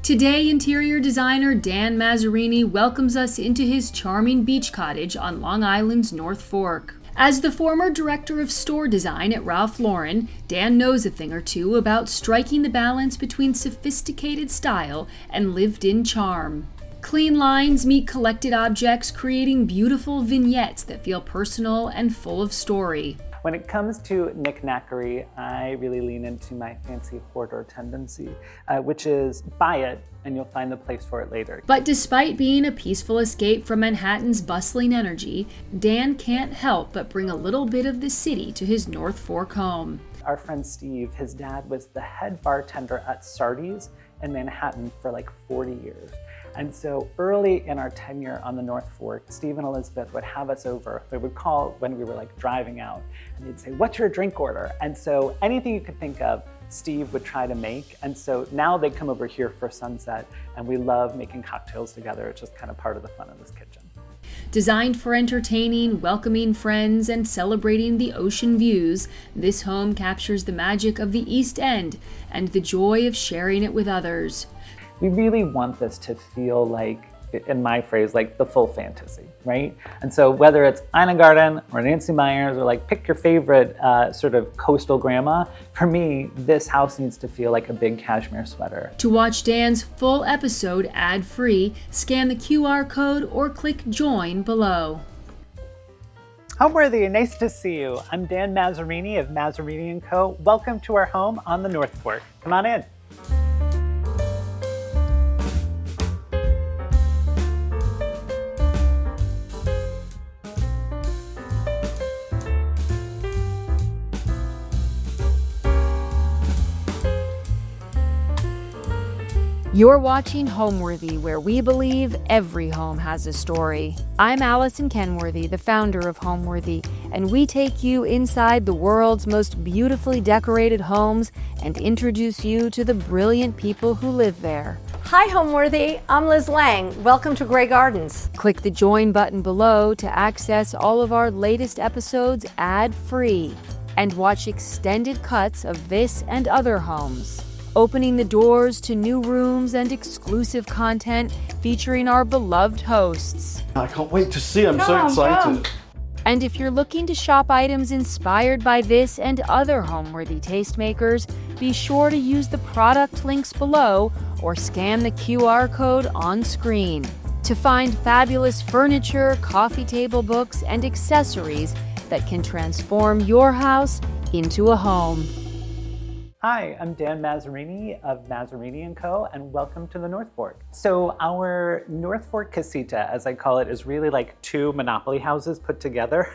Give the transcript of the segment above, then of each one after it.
Today, interior designer Dan Mazzarini welcomes us into his charming beach cottage on Long Island's North Fork. As the former director of store design at Ralph Lauren, Dan knows a thing or two about striking the balance between sophisticated style and lived-in charm. Clean lines meet collected objects, creating beautiful vignettes that feel personal and full of story. When it comes to knick-knackery, I really lean into my fancy hoarder tendency, which is buy it and you'll find the place for it later. But despite being a peaceful escape from Manhattan's bustling energy, Dan can't help but bring a little bit of the city to his North Fork home. Our friend Steve, his dad was the head bartender at Sardi's in Manhattan for like 40 years. And so early in our tenure on the North Fork, Steve and Elizabeth would have us over. They would call when we were like driving out and they'd say, "What's your drink order?" And so anything you could think of, Steve would try to make. And so now they come over here for sunset and we love making cocktails together. It's just kind of part of the fun of this kitchen. Designed for entertaining, welcoming friends, and celebrating the ocean views, this home captures the magic of the East End and the joy of sharing it with others. We really want this to feel like, in my phrase, like the full fantasy, right? And so whether it's Ina Garten or Nancy Meyers or like pick your favorite sort of coastal grandma, for me, this house needs to feel like a big cashmere sweater. To watch Dan's full episode ad-free, scan the QR code or click join below. Homeworthy, nice to see you. I'm Dan Mazzarini of Mazzarini & Co. Welcome to our home on the North Fork. Come on in. You're watching Homeworthy, where we believe every home has a story. I'm Allison Kenworthy, the founder of Homeworthy, and we take you inside the world's most beautifully decorated homes and introduce you to the brilliant people who live there. Hi Homeworthy, I'm Liz Lang. Welcome to Grey Gardens. Click the join button below to access all of our latest episodes ad-free and watch extended cuts of this and other homes. Opening the doors to new rooms and exclusive content featuring our beloved hosts. I can't wait to see, I'm so excited. And if you're looking to shop items inspired by this and other Homeworthy tastemakers, be sure to use the product links below or scan the QR code on screen to find fabulous furniture, coffee table books, and accessories that can transform your house into a home. Hi, I'm Dan Mazzarini of Mazzarini & Co. and welcome to the North Fork. So our North Fork casita, as I call it, is really like two Monopoly houses put together.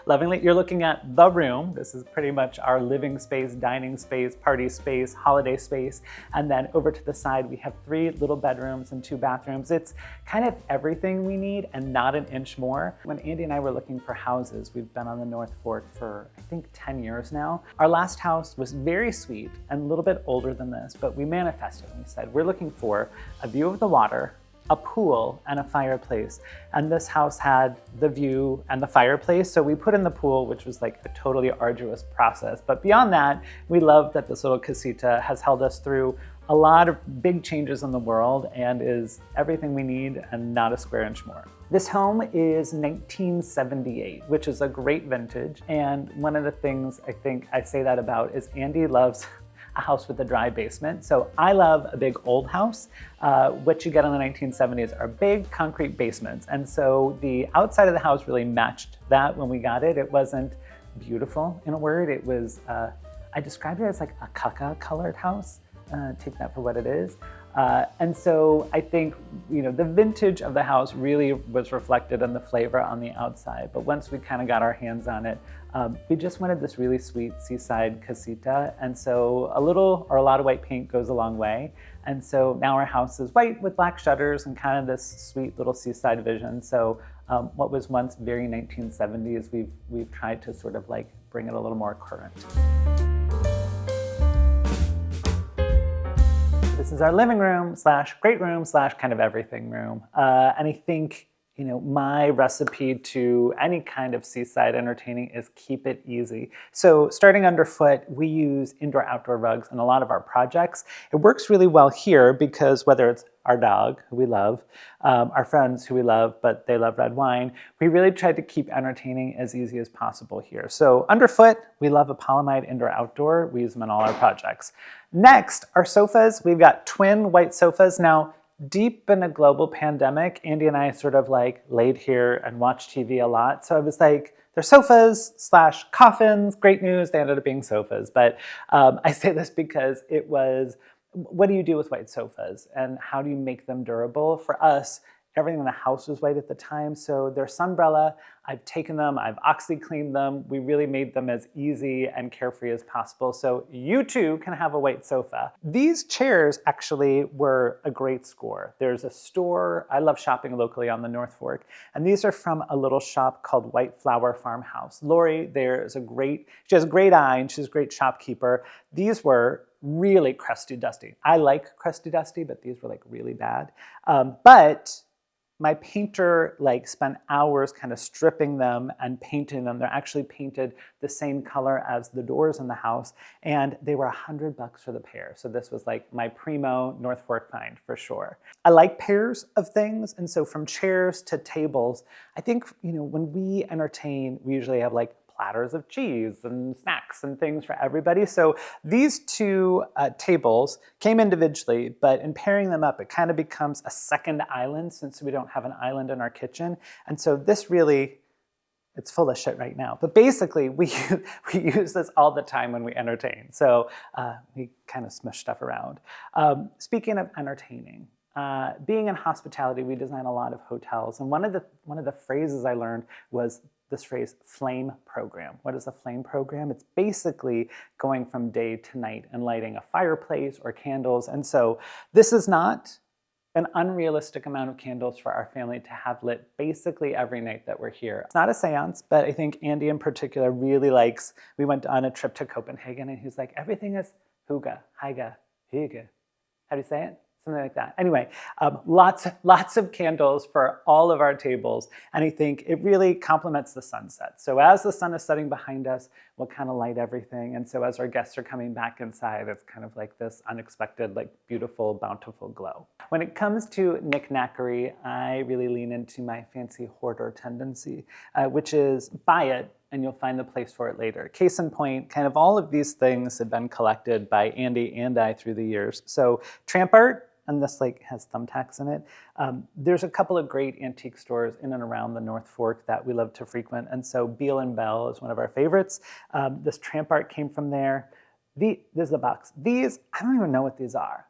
Lovingly, you're looking at the room. This is pretty much our living space, dining space, party space, holiday space. And then over to the side, we have 3 little bedrooms and 2 bathrooms. It's kind of everything we need and not an inch more. When Andy and I were looking for houses, we've been on the North Fork for, I think, 10 years now. Our last house was very sweet and a little bit older than this, but we manifested and we said, we're looking for a view of the water, a pool, and a fireplace. And this house had the view and the fireplace, so we put in the pool, which was like a totally arduous process. But beyond that, we love that this little casita has held us through a lot of big changes in the world and is everything we need and not a square inch more. This home is 1978, which is a great vintage. And one of the things I think I say that about is Andy loves a house with a dry basement. So I love a big old house. What you get in the 1970s are big concrete basements. And so the outside of the house really matched that when we got it. It wasn't beautiful in a word. It was, I described it as like a caca colored house. Take that for what it is. And so I think, the vintage of the house really was reflected in the flavor on the outside. But once we kind of got our hands on it, we just wanted this really sweet seaside casita. And so a little or a lot of white paint goes a long way. And so now our house is white with black shutters and kind of this sweet little seaside vision. So what was once very 1970s, we've tried to sort of like bring it a little more current. This is our living room / great room / kind of everything room. And I think, my recipe to any kind of seaside entertaining is keep it easy. So starting underfoot, we use indoor-outdoor rugs in a lot of our projects. It works really well here because whether it's our dog, who we love, our friends who we love, but they love red wine, we really tried to keep entertaining as easy as possible here. So underfoot, we love a polyamide indoor-outdoor. We use them in all our projects. Next, our sofas. We've got twin white sofas. Now, deep in a global pandemic, Andy and I sort of like laid here and watched TV a lot. So I was like, they're sofas / coffins. Great news, they ended up being sofas. But I say this because it was, what do you do with white sofas and how do you make them durable? For us, everything in the house was white at the time, so they're sunbrella. I've taken them, I've OxyCleaned them. We really made them as easy and carefree as possible, so you too can have a white sofa. These chairs actually were a great score. There's a store, I love shopping locally on the North Fork, and these are from a little shop called White Flower Farmhouse. Lori there is she has a great eye and she's a great shopkeeper. These were really crusty dusty. I like crusty dusty, but these were like really bad. But my painter spent hours kind of stripping them and painting them. They're actually painted the same color as the doors in the house, and they were $100 for the pair. So this was like my primo North Fork find for sure. I like pairs of things, and so from chairs to tables, I think when we entertain, we usually have platters of cheese and snacks and things for everybody. So these two tables came individually, but in pairing them up, it kind of becomes a second island since we don't have an island in our kitchen. And so this really, it's full of shit right now. But basically, we use this all the time when we entertain. So we kind of smush stuff around. Speaking of entertaining, being in hospitality, we design a lot of hotels. And one of the phrases I learned was this phrase, flame program. What is a flame program? It's basically going from day to night and lighting a fireplace or candles. And so this is not an unrealistic amount of candles for our family to have lit basically every night that we're here. It's not a seance, but I think Andy in particular really likes, we went on a trip to Copenhagen and he's like, everything is hygge, hygge. How do you say it? Something like that. Anyway, lots of candles for all of our tables, and I think it really complements the sunset. So as the sun is setting behind us, we'll kind of light everything, and so as our guests are coming back inside, it's kind of like this unexpected, beautiful, bountiful glow. When it comes to knick-knackery, I really lean into my fancy hoarder tendency, which is buy it, and you'll find the place for it later. Case in point, kind of all of these things have been collected by Andy and I through the years. So tramp art, and this has thumbtacks in it. There's a couple of great antique stores in and around the North Fork that we love to frequent, and so Beal & Bell is one of our favorites. This tramp art came from there. There's the box. These, I don't even know what these are.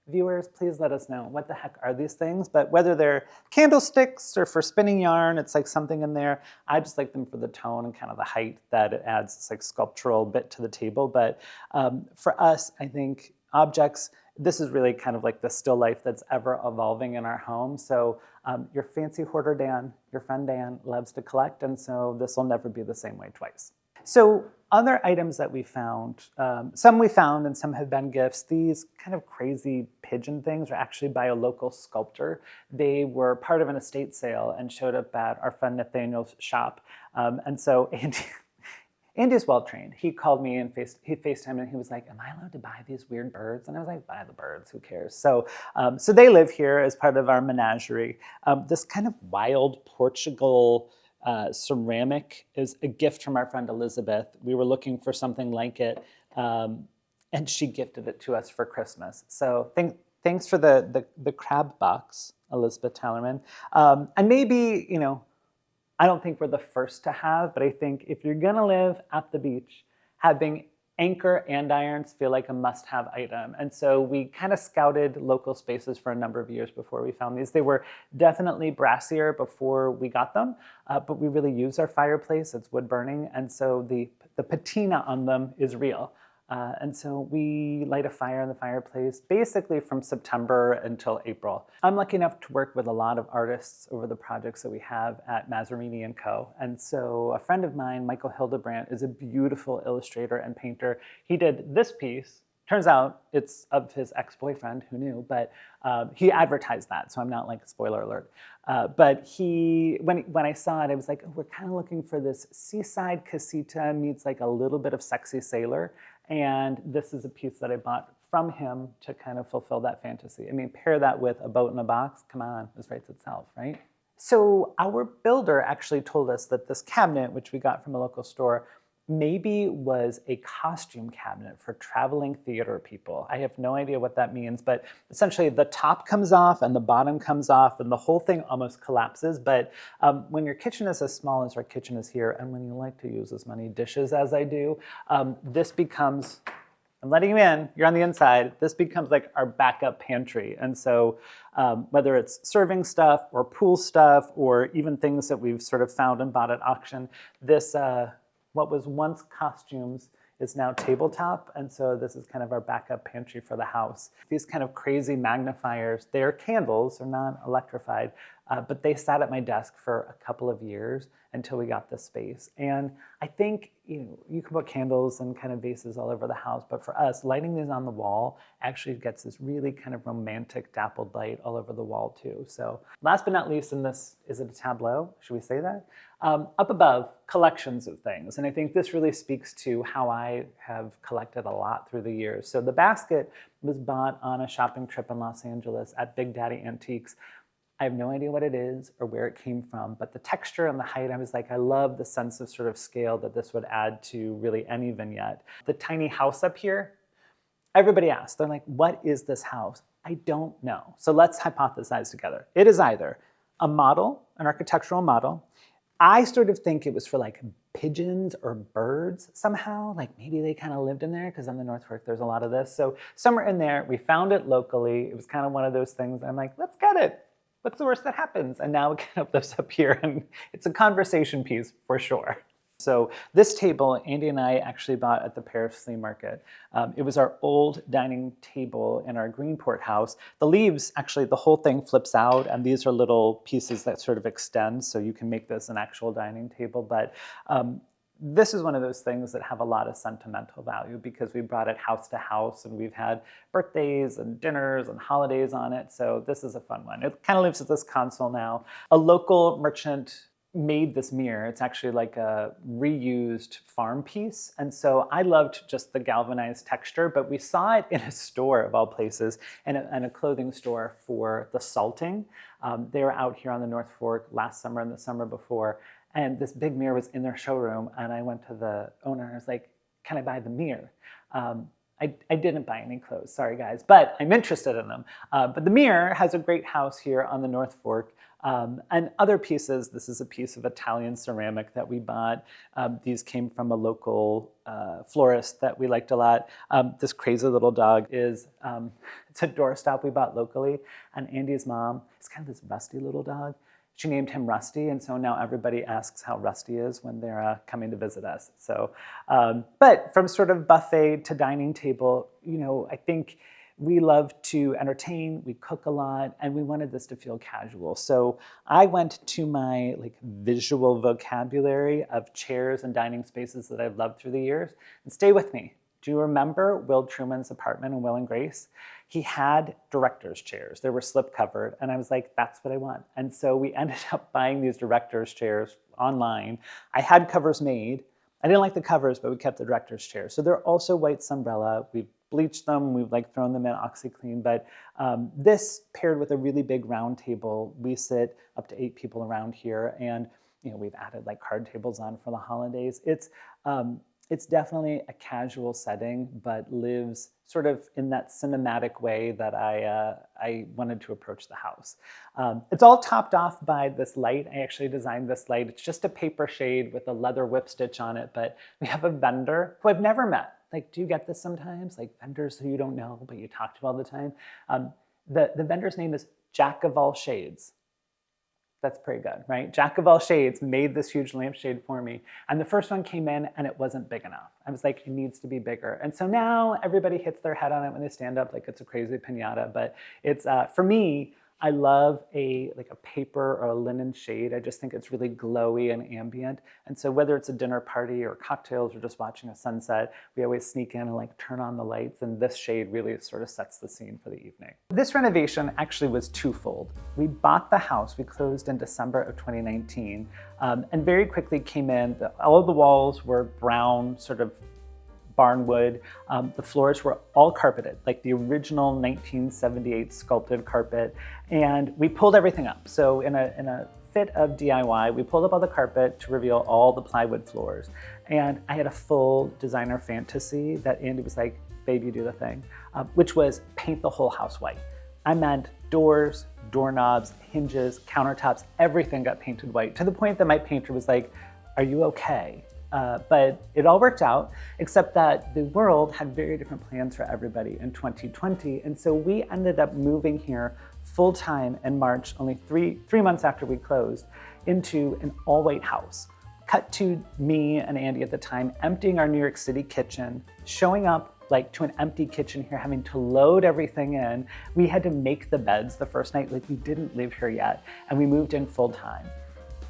Viewers, please let us know what the heck are these things, but whether they're candlesticks or for spinning yarn, it's something in there. I just like them for the tone and kind of the height that it adds this sculptural bit to the table. But for us, I think objects, this is really kind of the still life that's ever evolving in our home. So your fancy hoarder Dan, your friend Dan, loves to collect, and so this will never be the same way twice. So other items that we found, some we found and some have been gifts. These kind of crazy pigeon things are actually by a local sculptor. They were part of an estate sale and showed up at our friend Nathaniel's shop. And so Andy's well-trained. He called me and he FaceTimed and he was like, am I allowed to buy these weird birds? And I was like, buy the birds, who cares? So they live here as part of our menagerie. This kind of wild Portugal ceramic is a gift from our friend Elizabeth. We were looking for something like it, and she gifted it to us for Christmas. So thanks for the crab box, Elizabeth Tallerman. And maybe, I don't think we're the first to have, but I think if you're gonna live at the beach, having anchor andirons feel like a must-have item. And so we kind of scouted local spaces for a number of years before we found these. They were definitely brassier before we got them, but we really use our fireplace. It's wood burning, and so the patina on them is real. And so we light a fire in the fireplace basically from September until April. I'm lucky enough to work with a lot of artists over the projects that we have at Mazzarini & Co. And so a friend of mine, Michael Hildebrandt, is a beautiful illustrator and painter. He did this piece Turns out it's of his ex-boyfriend, who knew, but he advertised that, so I'm not like, spoiler alert. But when I saw it, I was like, oh, we're kind of looking for this seaside casita meets like a little bit of sexy sailor. And this is a piece that I bought from him to kind of fulfill that fantasy. I mean, pair that with a boat in a box, come on, this writes itself, right? So our builder actually told us that this cabinet, which we got from a local store, maybe was a costume cabinet for traveling theater people. I have no idea what that means, but essentially the top comes off and the bottom comes off and the whole thing almost collapses. But when your kitchen is as small as our kitchen is here, and when you like to use as many dishes as I do, this becomes, I'm letting you in, you're on the inside, this becomes like our backup pantry. And so whether it's serving stuff or pool stuff or even things that we've sort of found and bought at auction, this, what was once costumes is now tabletop. And so this is kind of our backup pantry for the house. These kind of crazy magnifiers, they're candles, they're not electrified, but they sat at my desk for a couple of years until we got this space. And I think, you can put candles and kind of vases all over the house, but for us, lighting these on the wall actually gets this really kind of romantic dappled light all over the wall too. So last but not least in this, is it a tableau? Should we say that? Up above, collections of things. And I think this really speaks to how I have collected a lot through the years. So the basket was bought on a shopping trip in Los Angeles at Big Daddy Antiques. I have no idea what it is or where it came from, but the texture and the height, I was like, I love the sense of sort of scale that this would add to really any vignette. The tiny house up here, everybody asks, they're like, what is this house? I don't know. So let's hypothesize together. It is either a model, an architectural model. I sort of think it was for like pigeons or birds somehow, like maybe they kind of lived in there because on the North Fork there's a lot of this. So somewhere in there, we found it locally. It was kind of one of those things. I'm like, let's get it. What's the worst that happens? And now it kind of lives up here and it's a conversation piece for sure. So this table, Andy and I actually bought at the Paris flea market. It was our old dining table in our Greenport house. The leaves, actually the whole thing flips out and these are little pieces that sort of extend so you can make this an actual dining table. But this is one of those things that have a lot of sentimental value because we brought it house to house and we've had birthdays and dinners and holidays on it. So this is a fun one. It kind of lives at this console now. A local merchant made this mirror. It's actually like a reused farm piece. And so I loved just the galvanized texture, but we saw it in a store of all places, and a clothing store for the salting. They were out here on the North Fork last summer and the summer before, and this big mirror was in their showroom, and I went to the owner and I was like, can I buy the mirror? I didn't buy any clothes, sorry guys, but I'm interested in them. But the mirror has a great house here on the North Fork. And other pieces, this is a piece of Italian ceramic that we bought. These came from a local florist that we liked a lot. This crazy little dog is, it's a doorstop we bought locally, and Andy's mom is kind of this rusty little dog. She named him Rusty, and so now everybody asks how Rusty is when they're coming to visit us. So, but from sort of buffet to dining table, I think we love to entertain, we cook a lot, and we wanted this to feel casual. So I went to my visual vocabulary of chairs and dining spaces that I've loved through the years. And stay with me. Do you remember Will Truman's apartment in Will and Grace? He had director's chairs. They were slip covered, and I was like, that's what I want. And so we ended up buying these director's chairs online. I had covers made. I didn't like the covers, but we kept the director's chairs. So they're also white Sunbrella. We've bleached them, we've thrown them in OxyClean, but this paired with a really big round table, we sit up to 8 people around here, and we've added card tables on for the holidays. It's definitely a casual setting, but lives sort of in that cinematic way that I wanted to approach the house. It's all topped off by this light. I actually designed this light. It's just a paper shade with a leather whip stitch on it, but we have a vendor who I've never met. Do you get this sometimes? Vendors who you don't know, but you talk to all the time. The vendor's name is Jack of All Shades. That's pretty good, right? Jack of All Shades made this huge lampshade for me. And the first one came in and it wasn't big enough. I was like, it needs to be bigger. And so now everybody hits their head on it when they stand up like it's a crazy piñata. But it's, for me, I love a paper or a linen shade. I just think it's really glowy and ambient. And so whether it's a dinner party or cocktails or just watching a sunset, we always sneak in and like turn on the lights. And this shade really sort of sets the scene for the evening. This renovation actually was twofold. We bought the house, we closed in December of 2019, and very quickly came in. All of the walls were brown, sort of barnwood. The floors were all carpeted, like the original 1978 sculpted carpet. And we pulled everything up. So in a fit of DIY, we pulled up all the carpet to reveal all the plywood floors. And I had a full designer fantasy that Andy was like, babe, you do the thing, which was paint the whole house white. I meant doors, doorknobs, hinges, countertops, everything got painted white, to the point that my painter was like, are you okay? But it all worked out, except that the world had very different plans for everybody in 2020. And so we ended up moving here full-time in March, only three months after we closed, into an all-white house. Cut to me and Andy at the time, emptying our New York City kitchen, showing up like to an empty kitchen here, having to load everything in. We had to make the beds the first night, like we didn't live here yet, and we moved in full-time.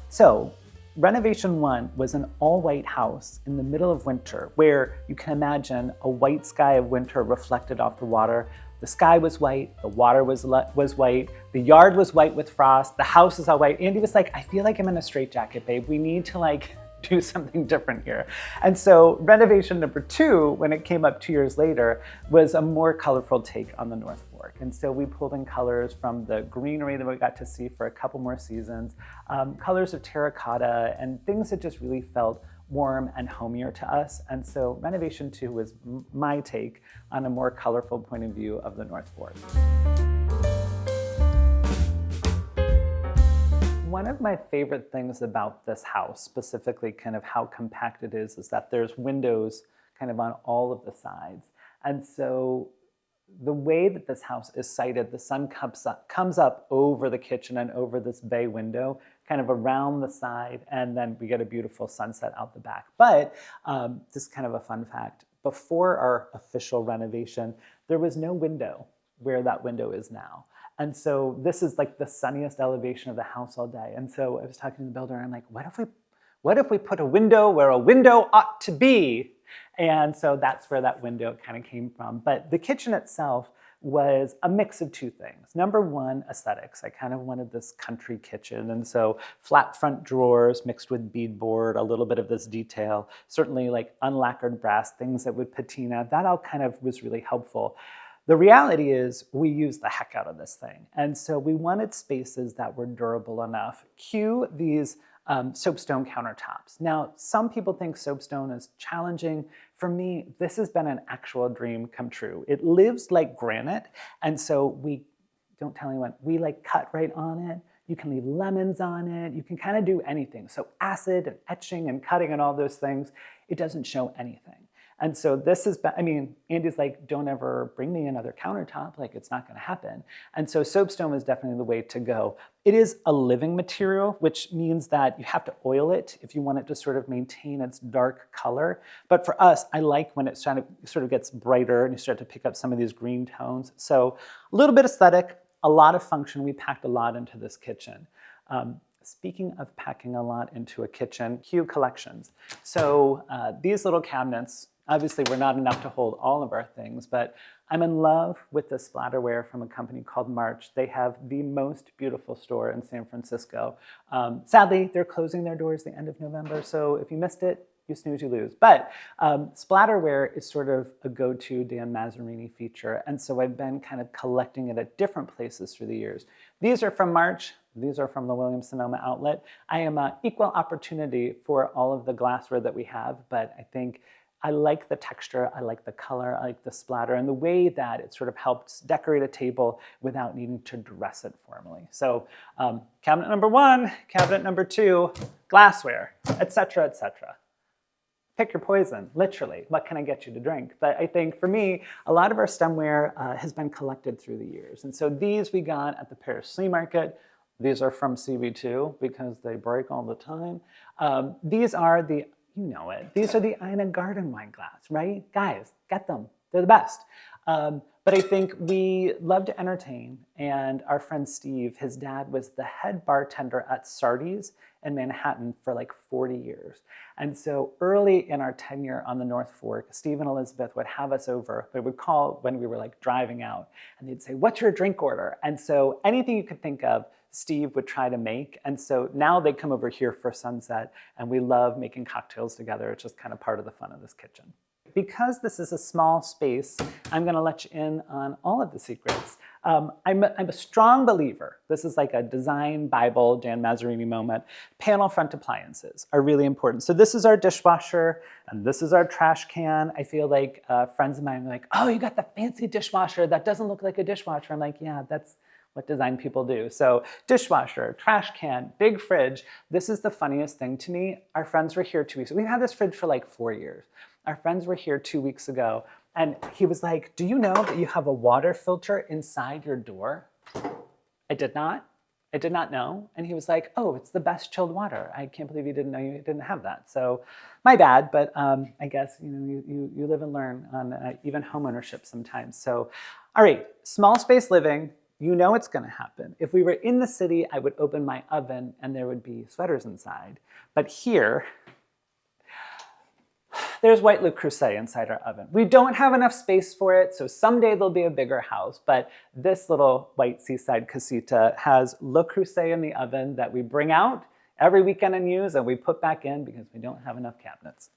So renovation 1 was an all-white house in the middle of winter, where you can imagine a white sky of winter reflected off the water. The sky was white, the water was white, the yard was white with frost, the house is all white. Andy was like, I feel like I'm in a straitjacket, babe. We need to like do something different here. And so renovation number 2, when it came up 2 years later, was a more colorful take on the North Fork. And so we pulled in colors from the greenery that we got to see for a couple more seasons, colors of terracotta and things that just really felt warm and homier to us. And so renovation 2 was my take on a more colorful point of view of the North Fork. One of my favorite things about this house, specifically kind of how compact it is that there's windows kind of on all of the sides. And so the way that this house is sited, the sun comes up over the kitchen and over this bay window, kind of around the side, and then we get a beautiful sunset out the back. But this is kind of a fun fact. Before our official renovation, there was no window where that window is now. And so this is like the sunniest elevation of the house all day. And so I was talking to the builder and I'm like, what if we put a window where a window ought to be? And so that's where that window kind of came from. But the kitchen itself was a mix of 2 things. Number 1, aesthetics. I kind of wanted this country kitchen. And so flat front drawers mixed with beadboard, a little bit of this detail, certainly like unlacquered brass, things that would patina. That all kind of was really helpful. The reality is we used the heck out of this thing. And so we wanted spaces that were durable enough. Cue these soapstone countertops. Now, some people think soapstone is challenging. For me, this has been an actual dream come true. It lives like granite. And so we, don't tell anyone, we like cut right on it. You can leave lemons on it. You can kind of do anything. So acid and etching and cutting and all those things, it doesn't show anything. And so this is, I mean, Andy's like, don't ever bring me another countertop, like it's not gonna happen. And so soapstone is definitely the way to go. It is a living material, which means that you have to oil it if you want it to sort of maintain its dark color. But for us, I like when it sort of gets brighter and you start to pick up some of these green tones. So a little bit aesthetic, a lot of function. We packed a lot into this kitchen. Speaking of packing a lot into a kitchen, cue collections. So these little cabinets, obviously we're not enough to hold all of our things, but I'm in love with the splatterware from a company called March. They have the most beautiful store in San Francisco. Sadly, they're closing their doors the end of November, so if you missed it, you snooze, you lose. But splatterware is sort of a go-to Dan Mazzarini feature, and so I've been kind of collecting it at different places through the years. These are from March. These are from the Williams-Sonoma outlet. I am equal opportunity for all of the glassware that we have, but I think I like the texture, I like the color, I like the splatter, and the way that it sort of helps decorate a table without needing to dress it formally. So cabinet number 1, cabinet number 2, glassware, etc., etc. Pick your poison, literally. What can I get you to drink? But I think for me, a lot of our stemware has been collected through the years. And so these we got at the Paris Flea Market. These are from CB2 because they break all the time. These are the, you know it, these are the Ina Garden wine glass, right? Guys, get them, they're the best. But I think we love to entertain, and our friend Steve, his dad was the head bartender at Sardi's in Manhattan for like 40 years. And so early in our tenure on the North Fork, Steve and Elizabeth would have us over. They would call when we were like driving out, and they'd say, "What's your drink order?" And so anything you could think of, Steve would try to make. And so now they come over here for sunset, and we love making cocktails together. It's just kind of part of the fun of this kitchen. Because this is a small space, I'm going to let you in on all of the secrets. I'm a strong believer. This is like a design Bible, Dan Mazzarini moment. Panel front appliances are really important. So this is our dishwasher, and this is our trash can. I feel like friends of mine are like, "Oh, you got the fancy dishwasher. That doesn't look like a dishwasher." I'm like, yeah, that's what design people do. So dishwasher, trash can, big fridge. This is the funniest thing to me. Our friends were here 2 weeks ago. We've had this fridge for like 4 years. Our friends were here 2 weeks ago, and he was like, "Do you know that you have a water filter inside your door?" I did not. I did not know. And he was like, "Oh, it's the best chilled water. I can't believe you didn't know you didn't have that." So my bad, but I guess you live and learn on even homeownership sometimes. So, all right, small space living. You know it's going to happen. If we were in the city, I would open my oven and there would be sweaters inside. But here, there's white Le Creuset inside our oven. We don't have enough space for it, so someday there'll be a bigger house, but this little white seaside casita has Le Creuset in the oven that we bring out every weekend and use, and we put back in because we don't have enough cabinets.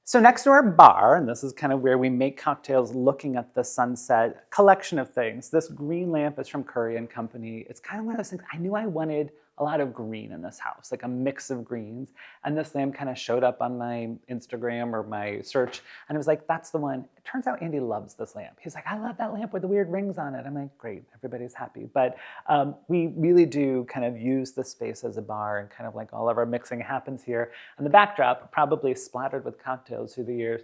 So next to our bar, and this is kind of where we make cocktails looking at the sunset, collection of things. This green lamp is from Curry & Company. It's kind of one of those things, I knew I wanted a lot of green in this house, like a mix of greens. And this lamp kind of showed up on my Instagram or my search, and it was like, that's the one. It turns out Andy loves this lamp. He's like, "I love that lamp with the weird rings on it." I'm like, great, everybody's happy. But we really do kind of use the space as a bar, and kind of like all of our mixing happens here. And the backdrop, probably splattered with cocktails through the years.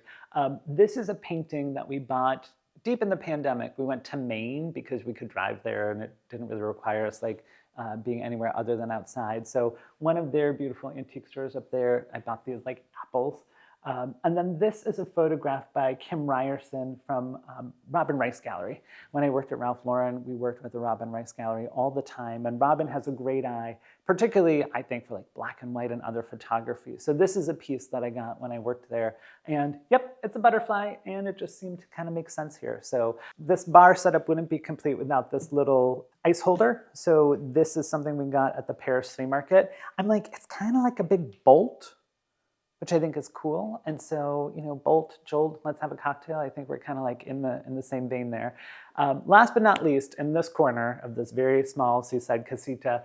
This is a painting that we bought deep in the pandemic. We went to Maine because we could drive there, and it didn't really require us being anywhere other than outside. So one of their beautiful antique stores up there, I bought these like apples. And then this is a photograph by Kim Ryerson from Robin Rice Gallery. When I worked at Ralph Lauren, we worked with the Robin Rice Gallery all the time. And Robin has a great eye, particularly, I think, for like black and white and other photography. So this is a piece that I got when I worked there. And yep, it's a butterfly, and it just seemed to kind of make sense here. So this bar setup wouldn't be complete without this little ice holder. So this is something we got at the Paris Flea Market. I'm like, it's kind of like a big bolt, which I think is cool. And so, Bolt, Jolt, let's have a cocktail. I think we're kind of like in the same vein there. Last but not least, in this corner of this very small seaside casita,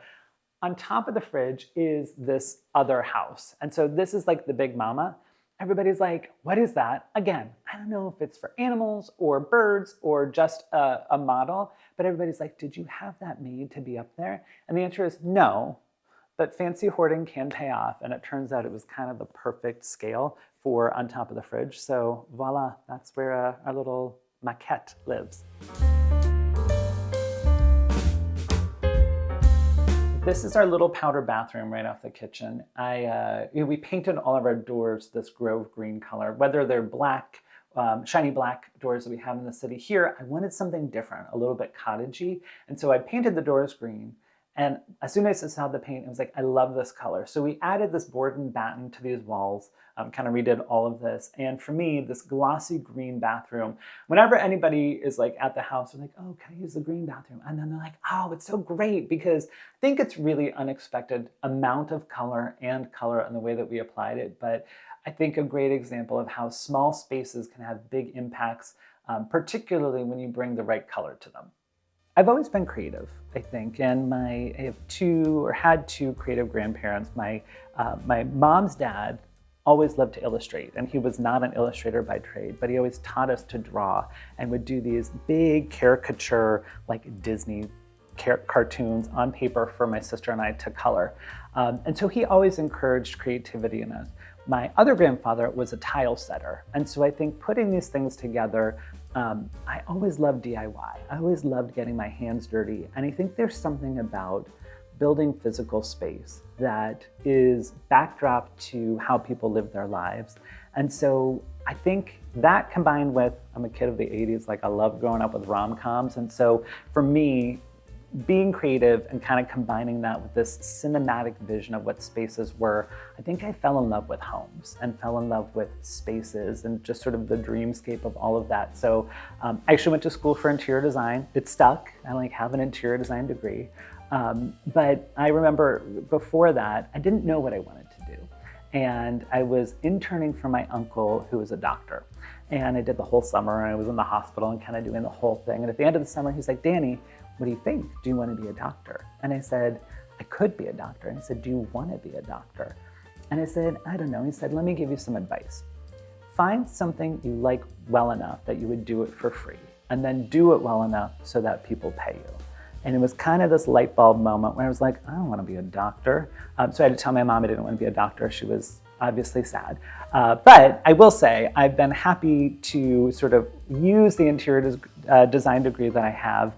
on top of the fridge is this other house. And so this is like the big mama. Everybody's like, "What is that?" Again, I don't know if it's for animals or birds or just a model, but everybody's like, "Did you have that made to be up there?" And the answer is no. But fancy hoarding can pay off, and it turns out it was kind of the perfect scale for on top of the fridge. So voila, that's where our little maquette lives. This is our little powder bathroom right off the kitchen. We painted all of our doors this grove green color, whether they're black, shiny black doors that we have in the city. Here, I wanted something different, a little bit cottagey, and so I painted the doors green. And as soon as I saw the paint, I was like, I love this color. So we added this board and batten to these walls, kind of redid all of this. And for me, this glossy green bathroom, whenever anybody is like at the house, they're like, "Oh, can I use the green bathroom?" And then they're like, "Oh, it's so great," because I think it's really unexpected amount of color and the way that we applied it. But I think a great example of how small spaces can have big impacts, particularly when you bring the right color to them. I've always been creative, I think, and I had two creative grandparents. My mom's dad always loved to illustrate, and he was not an illustrator by trade, but he always taught us to draw and would do these big caricature, like Disney cartoons on paper for my sister and I to color. And so he always encouraged creativity in us. My other grandfather was a tile setter, and so I think putting these things together, I always loved DIY. I always loved getting my hands dirty, and I think there's something about building physical space that is backdrop to how people live their lives. And so I think that combined with, I'm a kid of the 80s, like I love growing up with rom-coms. And so for me, being creative and kind of combining that with this cinematic vision of what spaces were, I think I fell in love with homes and fell in love with spaces and just sort of the dreamscape of all of that. So I actually went to school for interior design. It stuck. I have an interior design degree. But I remember before that, I didn't know what I wanted to do. And I was interning for my uncle, who was a doctor. And I did the whole summer, and I was in the hospital and kind of doing the whole thing. And at the end of the summer, he's like, Danny, what do you think? Do you want to be a doctor? And I said, I could be a doctor. And he said, do you want to be a doctor? And I said, I don't know. He said, let me give you some advice. Find something you like well enough that you would do it for free, and then do it well enough so that people pay you. And it was kind of this light bulb moment where I was like, I don't want to be a doctor. So I had to tell my mom I didn't want to be a doctor. She was obviously sad. But I will say I've been happy to sort of use the interior design degree that I have,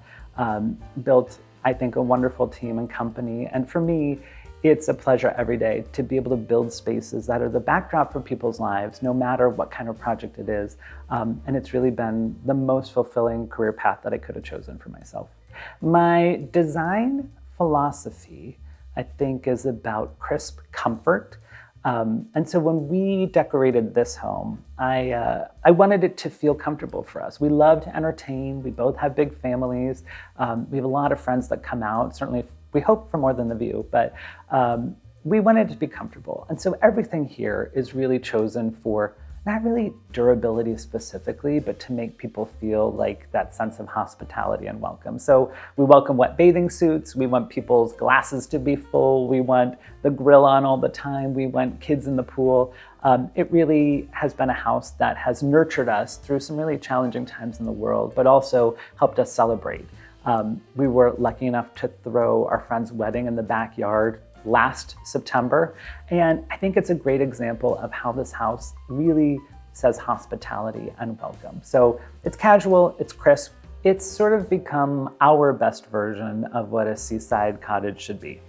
built, I think, a wonderful team and company. And for me, it's a pleasure every day to be able to build spaces that are the backdrop for people's lives, no matter what kind of project it is. And it's really been the most fulfilling career path that I could have chosen for myself. My design philosophy, I think, is about crisp comfort. And so when we decorated this home, I wanted it to feel comfortable for us. We love to entertain. We both have big families. We have a lot of friends that come out. Certainly, we hope for more than the view, but we wanted it to be comfortable. And so everything here is really chosen for not really durability specifically, but to make people feel like that sense of hospitality and welcome. So we welcome wet bathing suits. We want people's glasses to be full. We want the grill on all the time. We want kids in the pool. It really has been a house that has nurtured us through some really challenging times in the world, but also helped us celebrate. We were lucky enough to throw our friend's wedding in the backyard last September. And I think it's a great example of how this house really says hospitality and welcome. So it's casual, it's crisp, it's sort of become our best version of what a seaside cottage should be.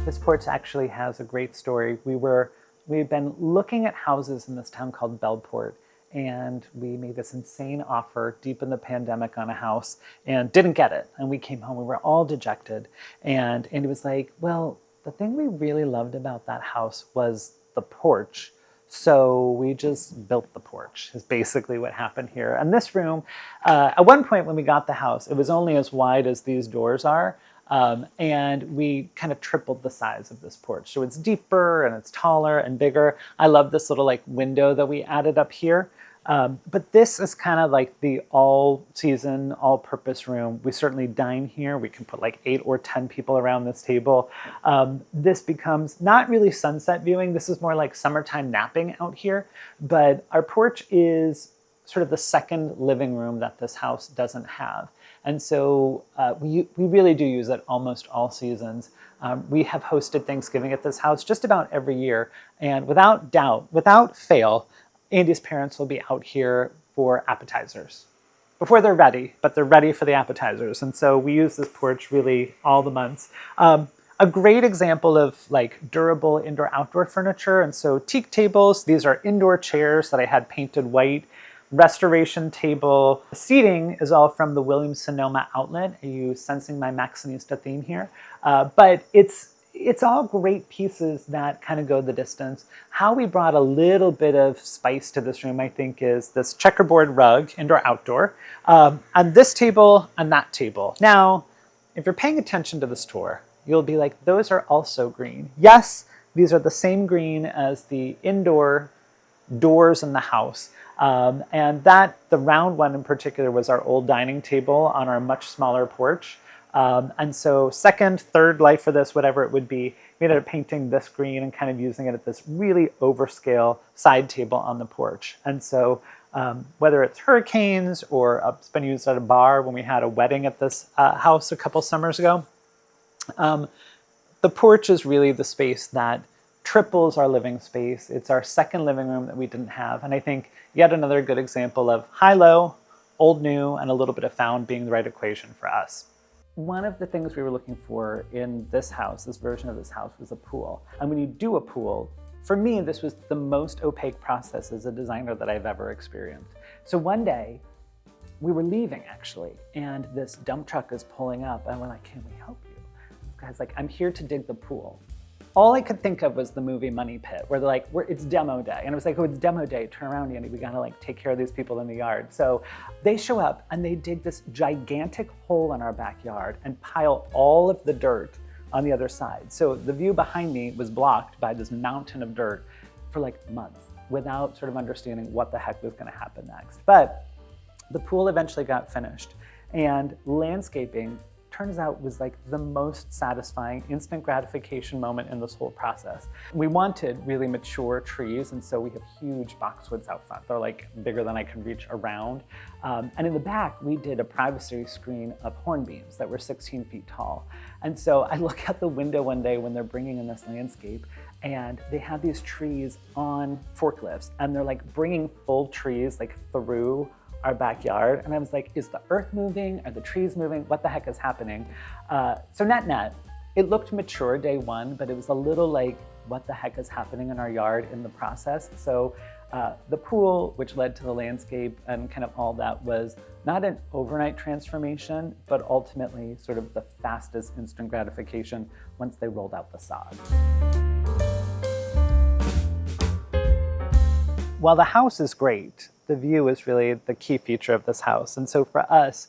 This porch actually has a great story. We've been looking at houses in this town called Bellport, and we made this insane offer deep in the pandemic on a house and didn't get it. And we came home, we were all dejected. And Andy was like, well, the thing we really loved about that house was the porch. So we just built the porch, is basically what happened here. And this room, at one point when we got the house, it was only as wide as these doors are. And we kind of tripled the size of this porch. So it's deeper and it's taller and bigger. I love this little window that we added up here. But this is kind of like the all-season, all-purpose room. We certainly dine here. We can put 8 or 10 people around this table. This becomes not really sunset viewing. This is more like summertime napping out here. But our porch is sort of the second living room that this house doesn't have. And so we really do use it almost all seasons. We have hosted Thanksgiving at this house just about every year. And without doubt, without fail, Andy's parents will be out here for appetizers. Before they're ready, but they're ready for the appetizers. And so we use this porch really all the months. A great example of durable indoor-outdoor furniture. And so teak tables, these are indoor chairs that I had painted white. Restoration table. The seating is all from the Williams-Sonoma outlet. Are you sensing my Maxinista theme here? But it's all great pieces that kind of go the distance. How we brought a little bit of spice to this room, I think, is this checkerboard rug, indoor-outdoor, and this table and that table. Now, if you're paying attention to the store, you'll be like, those are also green. Yes, these are the same green as the indoor doors in the house. And the round one in particular was our old dining table on our much smaller porch. And so second, third life for this, whatever it would be, we ended up painting this green and kind of using it at this really overscale side table on the porch. And so whether it's hurricanes or it's been used at a bar when we had a wedding at this house a couple summers ago, the porch is really the space that triples our living space. It's our second living room that we didn't have. And I think yet another good example of high-low, old-new, and a little bit of found being the right equation for us. one of the things we were looking for in this house, this version of this house, was a pool. And when you do a pool, for me, this was the most opaque process as a designer that I've ever experienced. So one day, we were leaving actually, and this dump truck is pulling up, and we're like, can we help you? This guy's like, I'm here to dig the pool. All I could think of was the movie Money Pit, where they're like, it's demo day. And I was like, oh, it's demo day, turn around, Andy, we gotta like take care of these people in the yard. So they show up and they dig this gigantic hole in our backyard and pile all of the dirt on the other side. So the view behind me was blocked by this mountain of dirt for like months without sort of understanding what the heck was gonna happen next. But the pool eventually got finished, and landscaping turns out was like the most satisfying instant gratification moment in this whole process. We wanted really mature trees, and so we have huge boxwoods out front. They're like bigger than I could reach around. And in the back, we did a privacy screen of hornbeams that were 16 feet tall. And so I look out the window one day when they're bringing in this landscape, and they have these trees on forklifts, and they're like bringing full trees like through our backyard. And I was like, is the earth moving? Are the trees moving? What the heck is happening? So net, it looked mature day one, but it was a little like, what the heck is happening in our yard in the process? So the pool, which led to the landscape and kind of all that, was not an overnight transformation, but ultimately sort of the fastest instant gratification once they rolled out the sod. While the house is great, the view is really the key feature of this house. And so for us,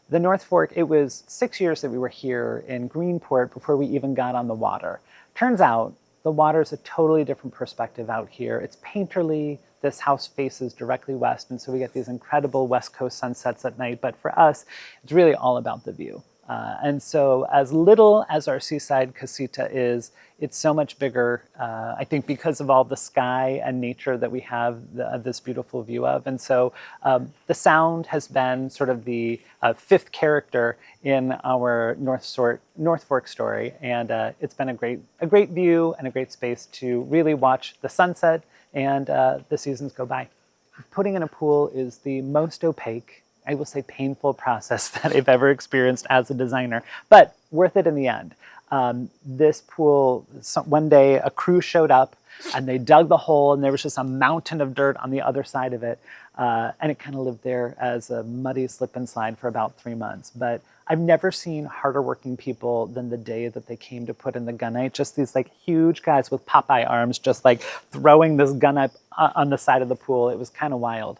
the North Fork, it was 6 years that we were here in Greenport before we even got on the water. Turns out the water is a totally different perspective out here. It's painterly. This house faces directly west, and so we get these incredible West Coast sunsets at night. But for us, it's really all about the view. And so as little as our seaside casita is, it's so much bigger, I think, because of all the sky and nature that we have this beautiful view of. And so the sound has been sort of the fifth character in our North Fork story. And it's been a great view and a great space to really watch the sunset and the seasons go by. Putting in a pool is the most opaque, I will say painful process that I've ever experienced as a designer, but worth it in the end. This pool, one day a crew showed up and they dug the hole, and there was just a mountain of dirt on the other side of it. And it kind of lived there as a muddy slip and slide for about 3 months. But I've never seen harder working people than the day that they came to put in the gunite. Just these like huge guys with Popeye arms, just like throwing this gunite on the side of the pool. It was kind of wild.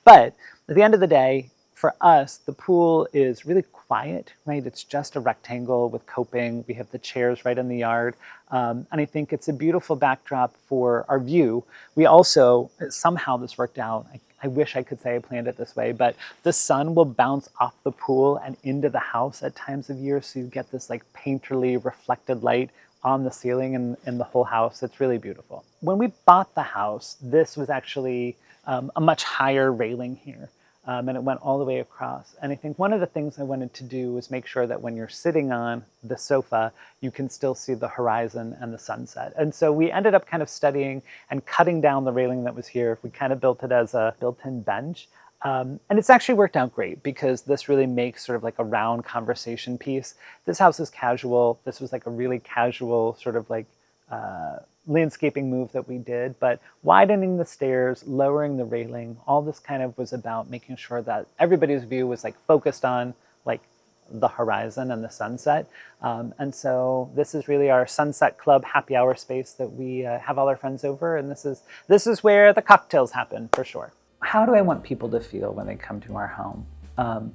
But at the end of the day, for us, the pool is really quiet, right? It's just a rectangle with coping. We have the chairs right in the yard. And I think it's a beautiful backdrop for our view. We also, somehow this worked out. I wish I could say I planned it this way, but the sun will bounce off the pool and into the house at times of year. So you get this like painterly reflected light on the ceiling and in the whole house. It's really beautiful. When we bought the house, this was actually a much higher railing here. And it went all the way across. And I think one of the things I wanted to do was make sure that when you're sitting on the sofa, you can still see the horizon and the sunset. And so we ended up kind of studying and cutting down the railing that was here. We kind of built it as a built-in bench. And it's actually worked out great because this really makes sort of like a round conversation piece. This house is casual. This was like a really casual sort of like landscaping move that we did, but widening the stairs, lowering the railing, all this kind of was about making sure that everybody's view was like focused on like the horizon and the sunset. And so this is really our Sunset Club happy hour space that we have all our friends over, and this is where the cocktails happen for sure. How do I want people to feel when they come to our home?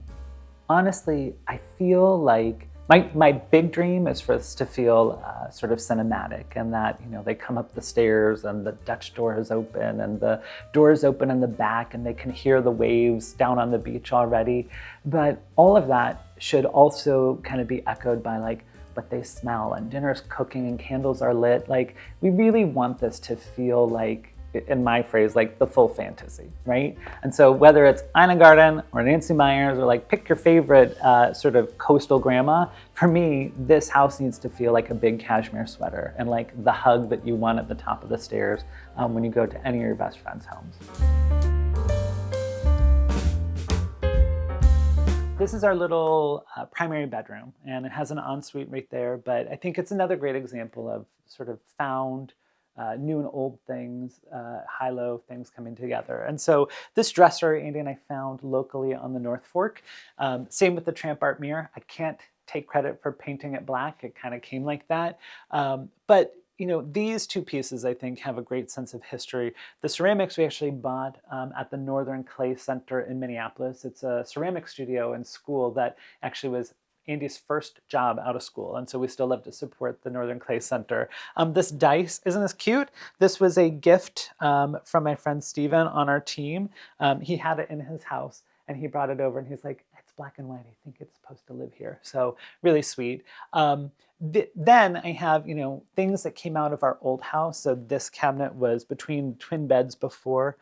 Honestly, I feel like my big dream is for this to feel sort of cinematic, and that, you know, they come up the stairs and the Dutch door is open and the doors open in the back and they can hear the waves down on the beach already. But all of that should also kind of be echoed by like what they smell, and dinner's cooking and candles are lit. Like, we really want this to feel like, in my phrase, like the full fantasy, right? And so whether it's Ina Garden or Nancy Myers or like pick your favorite sort of coastal grandma, for me, this house needs to feel like a big cashmere sweater and like the hug that you want at the top of the stairs when you go to any of your best friends' homes. This is our little primary bedroom, and it has an ensuite right there, but I think it's another great example of sort of found new and old things, high-low things coming together. And so this dresser, Andy and I found locally on the North Fork. Same with the tramp art mirror. I can't take credit for painting it black. It kind of came like that. But you know, these two pieces, I think, have a great sense of history. The ceramics we actually bought at the Northern Clay Center in Minneapolis. It's a ceramic studio and school that actually was Andy's first job out of school, and so we still love to support the Northern Clay Center. This dice, isn't this cute? This was a gift from my friend Steven on our team. He had it in his house, and he brought it over, and he's like, it's black and white. I think it's supposed to live here. So really sweet. Then I have, you know, things that came out of our old house. So this cabinet was between twin beds before.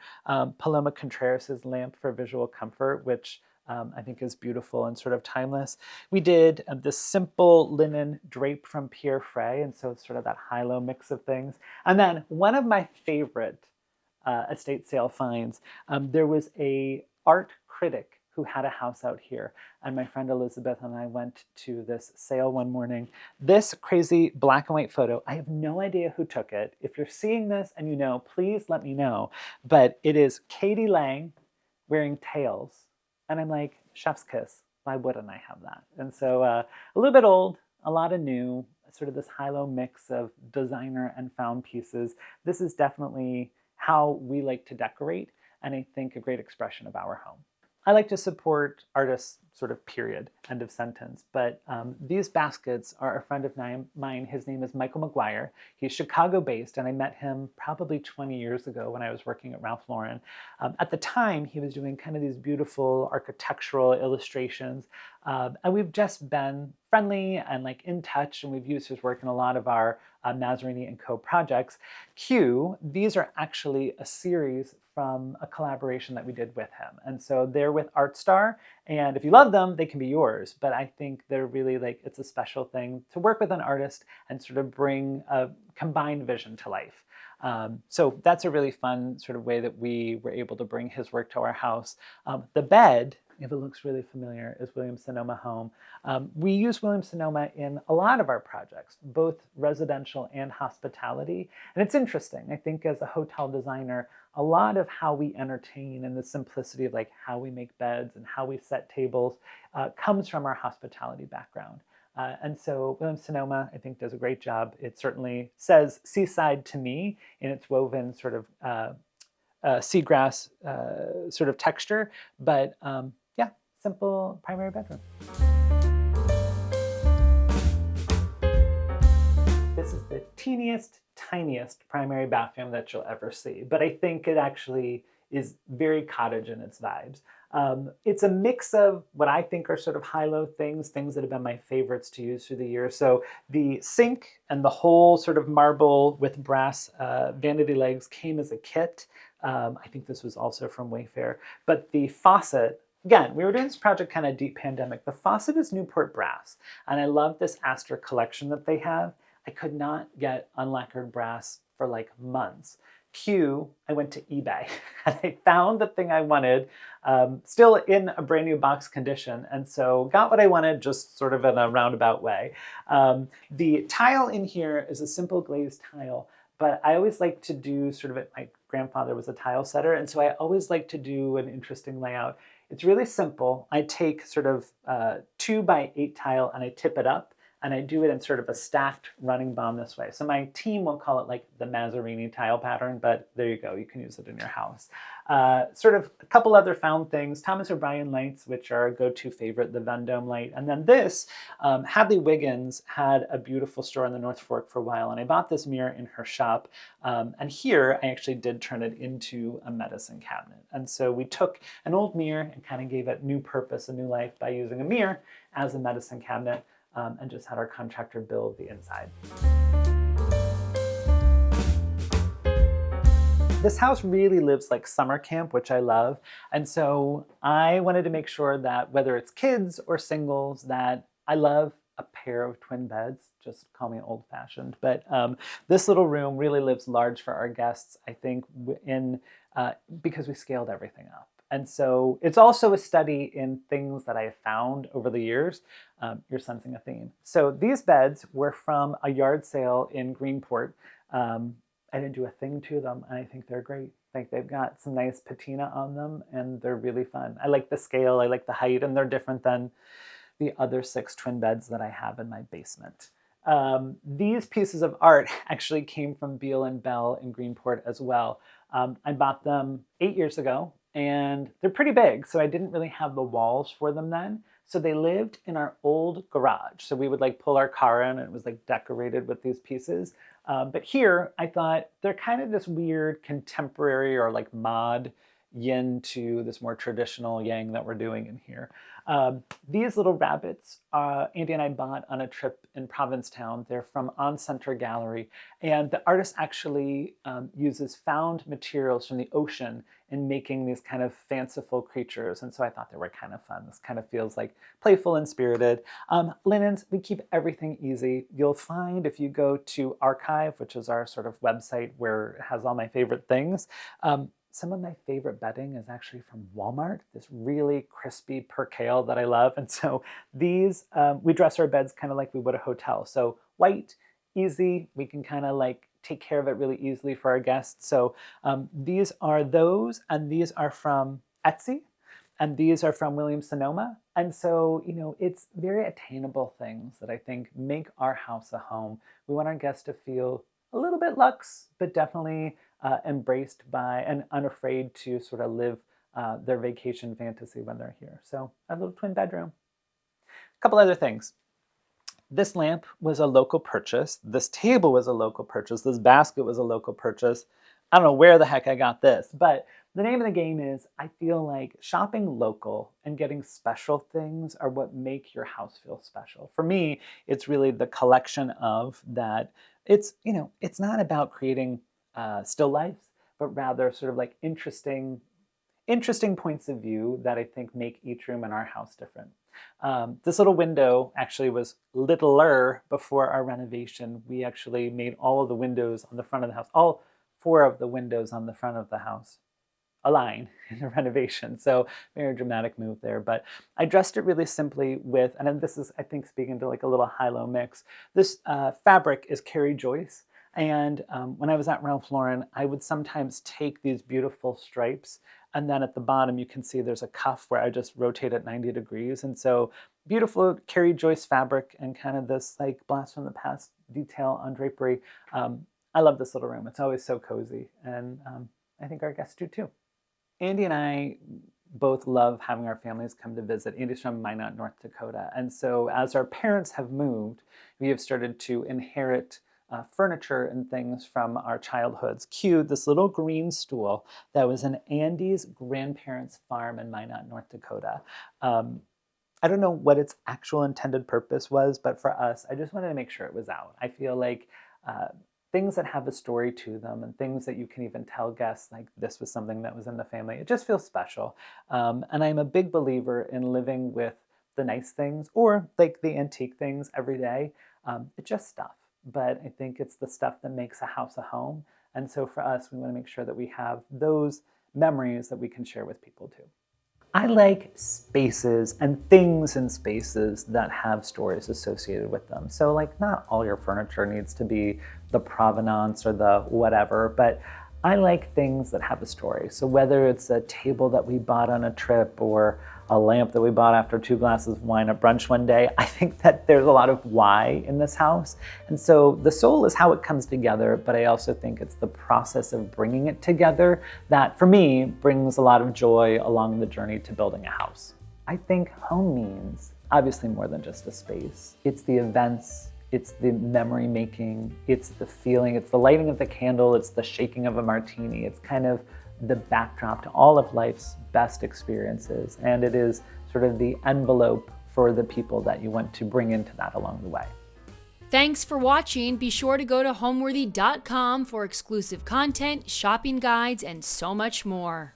Paloma Contreras' lamp for visual comfort, which I think is beautiful and sort of timeless. We did this simple linen drape from Pierre Frey, and so it's sort of that high-low mix of things. And then one of my favorite estate sale finds, there was a art critic who had a house out here, and my friend Elizabeth and I went to this sale one morning. This crazy black and white photo, I have no idea who took it. If you're seeing this and you know, please let me know. But it is Katie Lang wearing tails. And I'm like, chef's kiss, why wouldn't I have that? And so a little bit old, a lot of new, sort of this high-low mix of designer and found pieces. This is definitely how we like to decorate, and I think a great expression of our home. I like to support artists, sort of period, end of sentence. But these baskets are a friend of mine. His name is Michael McGuire. He's Chicago-based, and I met him probably 20 years ago when I was working at Ralph Lauren. At the time, he was doing kind of these beautiful architectural illustrations. And we've just been friendly and like in touch, and we've used his work in a lot of our Mazzarini & Co. projects. These are actually a series from a collaboration that we did with him. And so they're with ArtStar, and if you love them, they can be yours. But I think they're really like, it's a special thing to work with an artist and sort of bring a combined vision to life. So that's a really fun sort of way that we were able to bring his work to our house. The bed, if it looks really familiar, is Williams-Sonoma home. We use Williams-Sonoma in a lot of our projects, both residential and hospitality. And it's interesting, I think as a hotel designer, a lot of how we entertain and the simplicity of like how we make beds and how we set tables comes from our hospitality background. And so Williams-Sonoma, I think, does a great job. It certainly says seaside to me in its woven sort of seagrass sort of texture, but yeah, simple primary bedroom. This is the teeniest, tiniest primary bathroom that you'll ever see, but I think it actually is very cottage in its vibes. It's a mix of what I think are sort of high-low things that have been my favorites to use through the years. So the sink and the whole sort of marble with brass vanity legs came as a kit. I think this was also from Wayfair. But the faucet, again, we were doing this project kind of deep pandemic. The faucet is Newport brass, and I love this Astor collection that they have. I could not get unlacquered brass for like months. I went to eBay and I found the thing I wanted, still in a brand new box condition, and so got what I wanted just sort of in a roundabout way. The tile in here is a simple glazed tile, but I always like to do sort of, my grandfather was a tile setter, and so I always like to do an interesting layout. It's really simple. I take sort of 2x8 tile and I tip it up, and I do it in sort of a stacked running bomb this way. So my team will call it like the Mazzarini tile pattern, but there you go, you can use it in your house. Sort of a couple other found things, Thomas O'Brien lights, which are a go-to favorite, the Vendome light. And then this, Hadley Wiggins had a beautiful store in the North Fork for a while, and I bought this mirror in her shop. And here I actually did turn it into a medicine cabinet. And so we took an old mirror and kind of gave it new purpose, a new life by using a mirror as a medicine cabinet. And just had our contractor build the inside. This house really lives like summer camp, which I love. And so I wanted to make sure that whether it's kids or singles, that I love a pair of twin beds. Just call me old-fashioned. But this little room really lives large for our guests, I think, because we scaled everything up. And so it's also a study in things that I have found over the years. You're sensing a theme. So these beds were from a yard sale in Greenport. I didn't do a thing to them, and I think they're great. Like, they've got some nice patina on them, and they're really fun. I like the scale, I like the height, and they're different than the other 6 twin beds that I have in my basement. These pieces of art actually came from Beal and Bell in Greenport as well. I bought them 8 years ago, and they're pretty big, so I didn't really have the walls for them then. So they lived in our old garage. So we would like pull our car in, and it was like decorated with these pieces. But here I thought they're kind of this weird contemporary or like mod yin to this more traditional yang that we're doing in here. These little rabbits, Andy and I bought on a trip in Provincetown. They're from On Center Gallery, and the artist actually uses found materials from the ocean in making these kind of fanciful creatures, and so I thought they were kind of fun. This kind of feels like playful and spirited. Linens, we keep everything easy. You'll find if you go to Archive, which is our sort of website where it has all my favorite things, some of my favorite bedding is actually from Walmart, this really crispy percale that I love. And so these, we dress our beds kind of like we would a hotel. So white, easy, we can kind of like take care of it really easily for our guests. So these are those, and these are from Etsy, and these are from Williams-Sonoma. And so, you know, it's very attainable things that I think make our house a home. We want our guests to feel a little bit luxe, but definitely embraced by and unafraid to sort of live their vacation fantasy when they're here. So a little twin bedroom. A couple other things. This lamp was a local purchase. This table was a local purchase. This basket was a local purchase. I don't know where the heck I got this, but the name of the game is I feel like shopping local and getting special things are what make your house feel special. For me, it's really the collection of that. It's, you know, it's not about creating still lifes, but rather sort of like interesting points of view that I think make each room in our house different. This little window actually was littler before our renovation. We actually made all of the windows on the front of the house, all 4 of the windows on the front of the house align in the renovation. So very dramatic move there, but I dressed it really simply with, and then this is, I think, speaking to like a little high-low mix. This fabric is Kerry Joyce. And when I was at Ralph Lauren, I would sometimes take these beautiful stripes, and then at the bottom you can see there's a cuff where I just rotate it 90 degrees. And so beautiful Kerry Joyce fabric and kind of this like blast from the past detail on drapery. I love this little room. It's always so cozy, and I think our guests do too. Andy and I both love having our families come to visit. Andy's from Minot, North Dakota. And so as our parents have moved, we have started to inherit furniture and things from our childhoods. Cue this little green stool that was in Andy's grandparents' farm in Minot, North Dakota. I don't know what its actual intended purpose was, but for us, I just wanted to make sure it was out. I feel like things that have a story to them and things that you can even tell guests, like this was something that was in the family, it just feels special. And I'm a big believer in living with the nice things or like the antique things every day. It's just stuff. But I think it's the stuff that makes a house a home. And so for us, we want to make sure that we have those memories that we can share with people too. I like spaces and things in spaces that have stories associated with them. So like not all your furniture needs to be the provenance or the whatever, but I like things that have a story. So whether it's a table that we bought on a trip or a lamp that we bought after 2 glasses of wine at brunch one day, I think that there's a lot of why in this house. And so the soul is how it comes together, but I also think it's the process of bringing it together that, for me, brings a lot of joy along the journey to building a house. I think home means obviously more than just a space. It's the events, it's the memory making, it's the feeling, it's the lighting of the candle, it's the shaking of a martini. It's kind of the backdrop to all of life's best experiences. And it is sort of the envelope for the people that you want to bring into that along the way. Thanks for watching. Be sure to go to homeworthy.com for exclusive content, shopping guides, and so much more.